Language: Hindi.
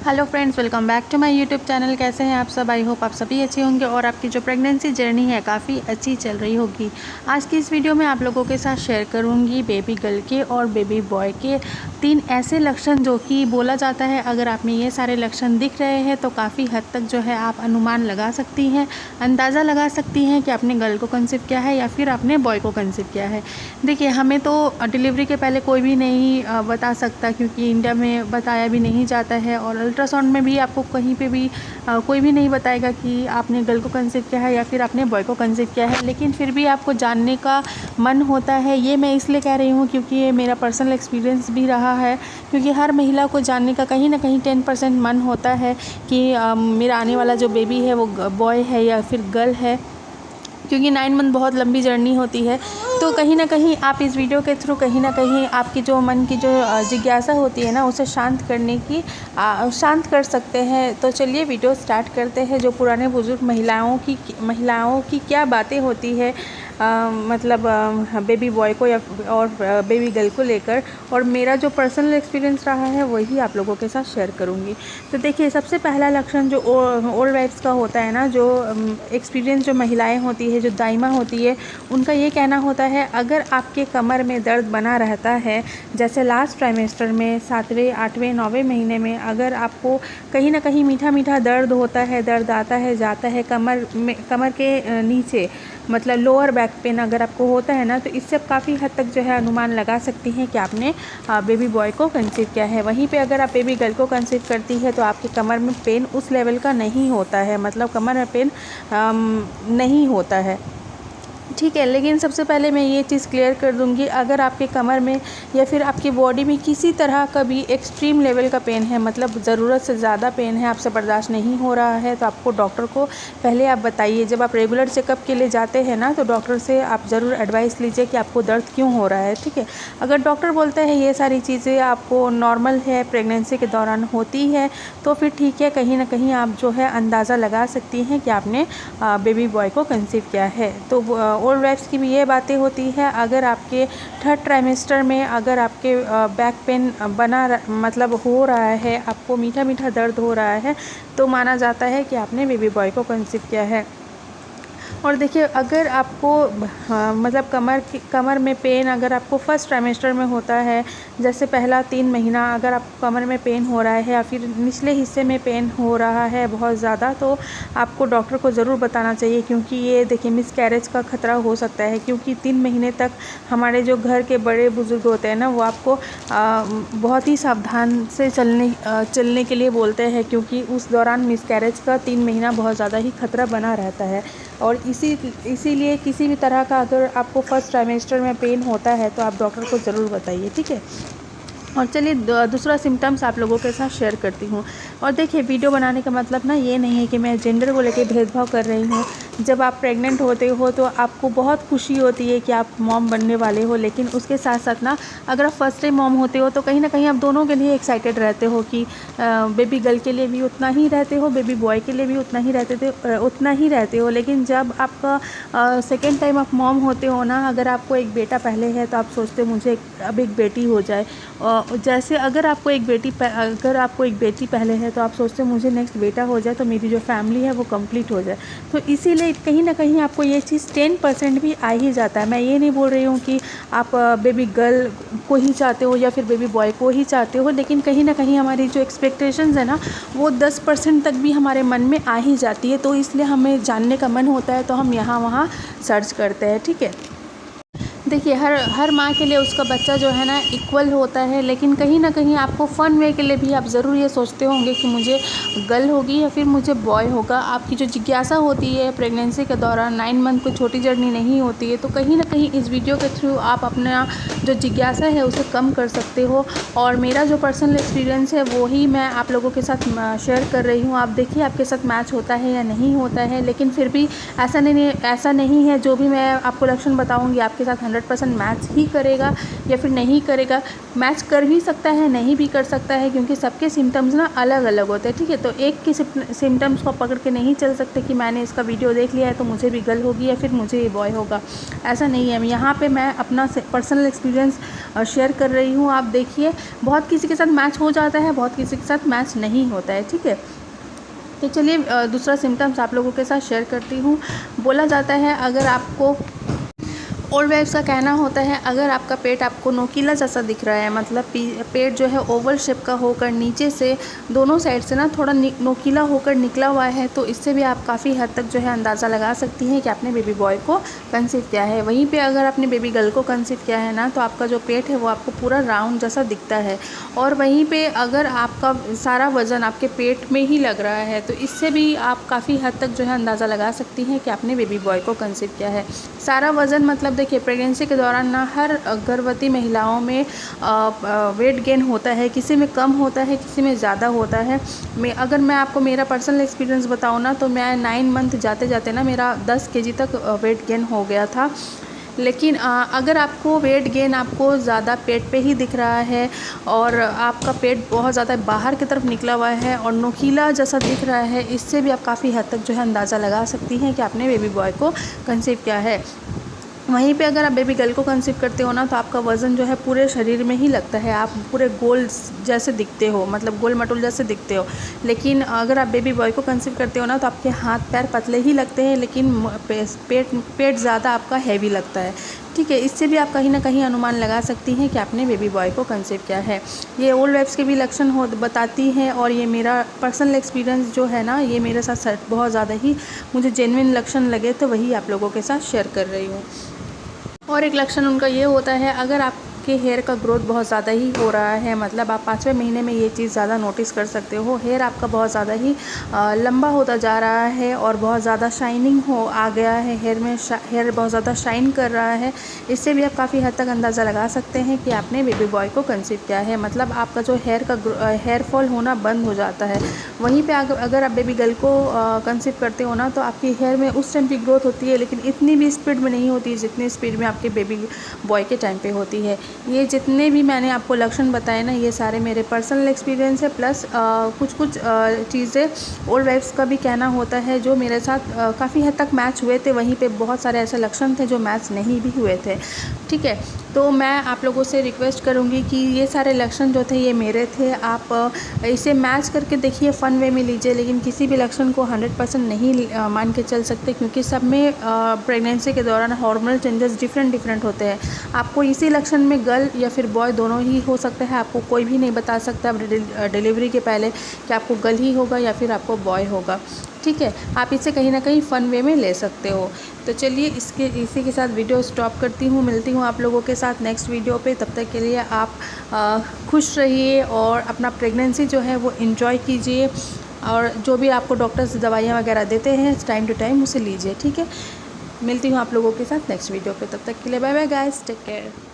Hello friends, welcome back to my YouTube channel. कैसे हैं आप सब? आई होप आप सभी अच्छे होंगे और आपकी जो प्रेगनेंसी जर्नी है काफ़ी अच्छी चल रही होगी। आज की इस वीडियो में आप लोगों के साथ शेयर करूंगी बेबी गर्ल के और बेबी बॉय के 3 ऐसे लक्षण जो कि बोला जाता है अगर आप में ये सारे लक्षण दिख रहे हैं तो काफ़ी हद तक जो है आप अनुमान लगा सकती हैं, अंदाज़ा लगा सकती हैं कि आपने गर्ल को कंसीव किया है या फिर आपने बॉय को कंसीव किया है। देखिए, हमें तो डिलीवरी के पहले कोई भी नहीं बता सकता, क्योंकि इंडिया में बताया भी नहीं जाता है और अल्ट्रासाउंड में भी आपको कहीं पे भी कोई भी नहीं बताएगा कि आपने गर्ल को कंसीव किया है या फिर आपने बॉय को कंसीव किया है। लेकिन फिर भी आपको जानने का मन होता है। ये मैं इसलिए कह रही हूँ क्योंकि ये मेरा पर्सनल एक्सपीरियंस भी रहा है, क्योंकि हर महिला को जानने का कहीं ना कहीं 10% मन होता है कि मेरा आने वाला जो बेबी है वो बॉय है या फिर गर्ल है, क्योंकि 9 मंथ बहुत लंबी जर्नी होती है। तो कहीं ना कहीं आप इस वीडियो के थ्रू कहीं ना कहीं आपकी जो मन की जो जिज्ञासा होती है ना, उसे शांत करने की शांत कर सकते हैं। तो चलिए वीडियो स्टार्ट करते हैं। जो पुराने बुजुर्ग महिलाओं की क्या बातें होती है मतलब बेबी बॉय को या और बेबी गर्ल को लेकर, और मेरा जो पर्सनल एक्सपीरियंस रहा है वही आप लोगों के साथ शेयर करूँगी। तो देखिए, सबसे पहला लक्षण जो ओल्ड वाइफ्स का होता है ना, जो एक्सपीरियंस जो महिलाएं होती है, जो दाइमा होती है, उनका ये कहना होता है अगर आपके कमर में दर्द बना रहता है, जैसे लास्ट ट्राइमेस्टर में 7वें 8वें 9वें महीने में अगर आपको कहीं ना कहीं मीठा मीठा दर्द होता है, दर्द आता है जाता है कमर के नीचे, मतलब लोअर बैक पेन अगर आपको होता है ना, तो इससे आप काफ़ी हद तक जो है अनुमान लगा सकती हैं कि आपने बेबी बॉय को कंसीव किया है। वहीं पे अगर आप बेबी गर्ल को कंसीव करती है तो आपके कमर में पेन उस लेवल का नहीं होता है, मतलब कमर में पेन नहीं होता है, ठीक है। लेकिन सबसे पहले मैं ये चीज़ क्लियर कर दूंगी, अगर आपके कमर में या फिर आपकी बॉडी में किसी तरह का भी एक्सट्रीम लेवल का पेन है, मतलब ज़रूरत से ज़्यादा पेन है, आपसे बर्दाश्त नहीं हो रहा है, तो आपको डॉक्टर को पहले आप बताइए। जब आप रेगुलर चेकअप के लिए जाते हैं ना, तो डॉक्टर से आप ज़रूर एडवाइस लीजिए कि आपको दर्द क्यों हो रहा है, ठीक है। अगर डॉक्टर बोलते हैं ये सारी चीज़ें आपको नॉर्मल है, प्रेगनेंसी के दौरान होती है, तो फिर ठीक है, कहीं ना कहीं आप जो है अंदाज़ा लगा सकती हैं कि आपने बेबी बॉय को कंसीव किया है। तो ओल्ड वाइफ्स की भी ये बातें होती है, अगर आपके 3rd ट्राइमेस्टर में अगर आपके बैक पेन मतलब हो रहा है, आपको मीठा मीठा दर्द हो रहा है, तो माना जाता है कि आपने बेबी बॉय को कंसीव किया है। और देखिए, अगर आपको मतलब कमर में पेन अगर आपको 1st ट्राइमेस्टर में होता है, जैसे पहला 3 महीना अगर आपको कमर में पेन हो रहा है या फिर निचले हिस्से में पेन हो रहा है बहुत ज़्यादा, तो आपको डॉक्टर को ज़रूर बताना चाहिए, क्योंकि ये देखिए मिसकैरेज का ख़तरा हो सकता है। क्योंकि 3 महीने तक हमारे जो घर के बड़े बुज़ुर्ग होते हैं ना, वो आपको बहुत ही सावधान से चलने के लिए बोलते हैं, क्योंकि उस दौरान मिसकैरेज का 3 महीना बहुत ज़्यादा ही खतरा बना रहता है। और इसीलिए किसी भी तरह का अगर आपको 1st ट्राइमेस्टर में पेन होता है तो आप डॉक्टर को ज़रूर बताइए, ठीक है। और चलिए दूसरा सिम्टम्स आप लोगों के साथ शेयर करती हूँ। और देखिए, वीडियो बनाने का मतलब ना ये नहीं है कि मैं जेंडर को लेकर भेदभाव कर रही हूँ। जब आप प्रेग्नेंट होते हो तो आपको बहुत खुशी होती है कि आप मॉम बनने वाले हो, लेकिन उसके साथ साथ ना अगर आप फर्स्ट टाइम मॉम होते हो तो कहीं ना कहीं आप दोनों के लिए एक्साइटेड रहते हो कि बेबी गर्ल के लिए भी उतना ही रहते हो, बेबी बॉय के लिए भी उतना ही रहते हो। लेकिन जब आपका सेकेंड टाइम आप मॉम होते हो ना, अगर आपको एक बेटा पहले है तो आप सोचते हो मुझे अब एक बेटी हो जाए। जैसे अगर आपको एक बेटी पहले है तो आप सोचते हो मुझे नेक्स्ट बेटा हो जाए, तो मेरी जो फैमिली है वो कंप्लीट हो जाए। तो इसीलिए कहीं ना कहीं आपको ये चीज़ 10% भी आ ही जाता है। मैं ये नहीं बोल रही हूँ कि आप बेबी गर्ल को ही चाहते हो या फिर बेबी बॉय को ही चाहते हो, लेकिन कहीं ना कहीं हमारी जो एक्सपेक्टेशंस है ना, वो 10% तक भी हमारे मन में आ ही जाती है। तो इसलिए हमें जानने का मन होता है, तो हम यहाँ वहाँ सर्च करते हैं, ठीक है। देखिए, हर माँ के लिए उसका बच्चा जो है ना इक्वल होता है, लेकिन कहीं ना कहीं आपको फ़न वे के लिए भी आप ज़रूर ये सोचते होंगे कि मुझे गर्ल होगी या फिर मुझे बॉय होगा। आपकी जो जिज्ञासा होती है प्रेगनेंसी के दौरान, 9 मंथ कोई छोटी जर्नी नहीं होती है, तो कहीं ना कहीं इस वीडियो के थ्रू आप अपना जो जिज्ञासा है उसे कम कर सकते हो। और मेरा जो पर्सनल एक्सपीरियंस है वो ही मैं आप लोगों के साथ शेयर कर रही हूँ। आप देखिए आपके साथ मैच होता है या नहीं होता है, लेकिन फिर भी ऐसा नहीं है जो भी मैं आपको लक्षण बताऊँगी आपके साथ 100% मैच ही करेगा या फिर नहीं करेगा। मैच कर भी सकता है, नहीं भी कर सकता है, क्योंकि सबके सिम्टम्स ना अलग अलग होते हैं, ठीक है। तो एक के सिम्टम्स को पकड़ के नहीं चल सकते कि मैंने इसका वीडियो देख लिया है तो मुझे भी गर्ल होगी या फिर मुझे ये बॉय होगा, ऐसा नहीं है। यहाँ पे मैं अपना पर्सनल एक्सपीरियंस शेयर कर रही हूँ। आप देखिए, बहुत किसी के साथ मैच हो जाता है, बहुत किसी के साथ मैच नहीं होता है, ठीक है। तो चलिए दूसरा सिम्टम्स आप लोगों के साथ शेयर करती हूँ। बोला जाता है, अगर आपको ओल्ड वाइफ्स का कहना होता है, अगर आपका पेट आपको नोकीला जैसा दिख रहा है, मतलब पेट जो है ओवल शेप का होकर नीचे से दोनों साइड से ना थोड़ा नोकीला होकर निकला हुआ है, तो इससे भी आप काफ़ी हद तक जो है अंदाज़ा लगा सकती हैं कि आपने बेबी बॉय को कंसीव किया है। वहीं पे अगर आपने बेबी गर्ल को कंसीव किया है ना, तो आपका जो पेट है वो आपको पूरा राउंड जैसा दिखता है। और वहीं पे अगर आपका सारा वज़न आपके पेट में ही लग रहा है, तो इससे भी आप काफ़ी हद तक जो है अंदाज़ा लगा सकती हैं कि आपने बेबी बॉय को कंसीव किया है। सारा वज़न मतलब देखिए, प्रेगनेंसी के दौरान ना हर गर्भवती महिलाओं में वेट गेन होता है, किसी में कम होता है, किसी में ज़्यादा होता है। अगर मैं आपको मेरा पर्सनल एक्सपीरियंस बताऊँ ना, तो मैं 9 मंथ जाते जाते ना मेरा 10 kg तक वेट गेन हो गया था। लेकिन अगर आपको वेट गेन आपको ज़्यादा पेट पे ही दिख रहा है और आपका पेट बहुत ज़्यादा बाहर की तरफ निकला हुआ है और नोकीला जैसा दिख रहा है, इससे भी आप काफ़ी हद तक जो है अंदाज़ा लगा सकती हैं कि आपने बेबी बॉय को कंसीव किया है। वहीं पे अगर आप बेबी गर्ल को कंसीव करते हो ना, तो आपका वज़न जो है पूरे शरीर में ही लगता है, आप पूरे गोल जैसे दिखते हो, मतलब गोल मटोल जैसे दिखते हो। लेकिन अगर आप बेबी बॉय को कंसीव करते हो ना, तो आपके हाथ पैर पतले ही लगते हैं, लेकिन पेट ज़्यादा आपका हैवी लगता है, ठीक है। इससे भी आप कहीं ना कहीं अनुमान लगा सकती हैं कि आपने बेबी बॉय को कंसीव किया है। ये ओल्ड वाइफ्स के भी लक्षण बताती हैं, और ये मेरा पर्सनल एक्सपीरियंस जो है ना, ये मेरे साथ बहुत ज़्यादा ही मुझे जेन्युइन लक्षण लगे, तो वही आप लोगों के साथ शेयर कर रही हूँ। और एक लक्षण उनका ये होता है, अगर आपके हेयर का ग्रोथ बहुत ज़्यादा ही हो रहा है, मतलब आप 5वें महीने में ये चीज़ ज़्यादा नोटिस कर सकते हो, हेयर आपका बहुत ज़्यादा ही लंबा होता जा रहा है और बहुत ज़्यादा शाइनिंग आ गया है, हेयर में हेयर बहुत ज़्यादा शाइन कर रहा है, इससे भी आप काफ़ी हद तक अंदाज़ा लगा सकते हैं कि आपने बेबी बॉय को कंसीव किया है। मतलब आपका जो हेयर फॉल होना बंद हो जाता है। वहीं पे अगर आप बेबी गर्ल को कंसीव करते हो ना, तो आपकी हेयर में उस टाइम की ग्रोथ होती है, लेकिन इतनी भी स्पीड में नहीं होती जितनी स्पीड में आपके बेबी बॉय के टाइम पे होती है। ये जितने भी मैंने आपको लक्षण बताए ना, ये सारे मेरे पर्सनल एक्सपीरियंस है, प्लस कुछ चीज़ें ओल्ड वाइफ्स का भी कहना होता है जो मेरे साथ काफ़ी हद तक मैच हुए थे। वहीं पे बहुत सारे ऐसे लक्षण थे जो मैच नहीं भी हुए थे, ठीक है। तो मैं आप लोगों से रिक्वेस्ट करूँगी कि ये सारे लक्षण जो थे ये मेरे थे, आप इसे मैच करके देखिए, फ़न वे में लीजिए, लेकिन किसी भी लक्षण को 100% नहीं मान के चल सकते, क्योंकि सब में प्रेगनेंसी के दौरान हार्मोनल चेंजेस डिफरेंट होते हैं। आपको इसी लक्षण में गर्ल या फिर बॉय दोनों ही हो सकता है, आपको कोई भी नहीं बता सकता डिलीवरी के पहले कि आपको गर्ल ही होगा या फिर आपको बॉय होगा, ठीक है। आप इसे कहीं ना कहीं फ़न वे में ले सकते हो। तो चलिए इसी के साथ वीडियो स्टॉप करती हूँ, मिलती हूँ आप लोगों के साथ नेक्स्ट वीडियो पे। तब तक के लिए आप खुश रहिए और अपना प्रेगनेंसी जो है वो एंजॉय कीजिए, और जो भी आपको डॉक्टर्स दवाइयाँ वगैरह देते हैं टाइम टू टाइम उसे लीजिए, ठीक है। मिलती हूँ आप लोगों के साथ नेक्स्ट वीडियो पे, तब तक के लिए bye bye guys, take care.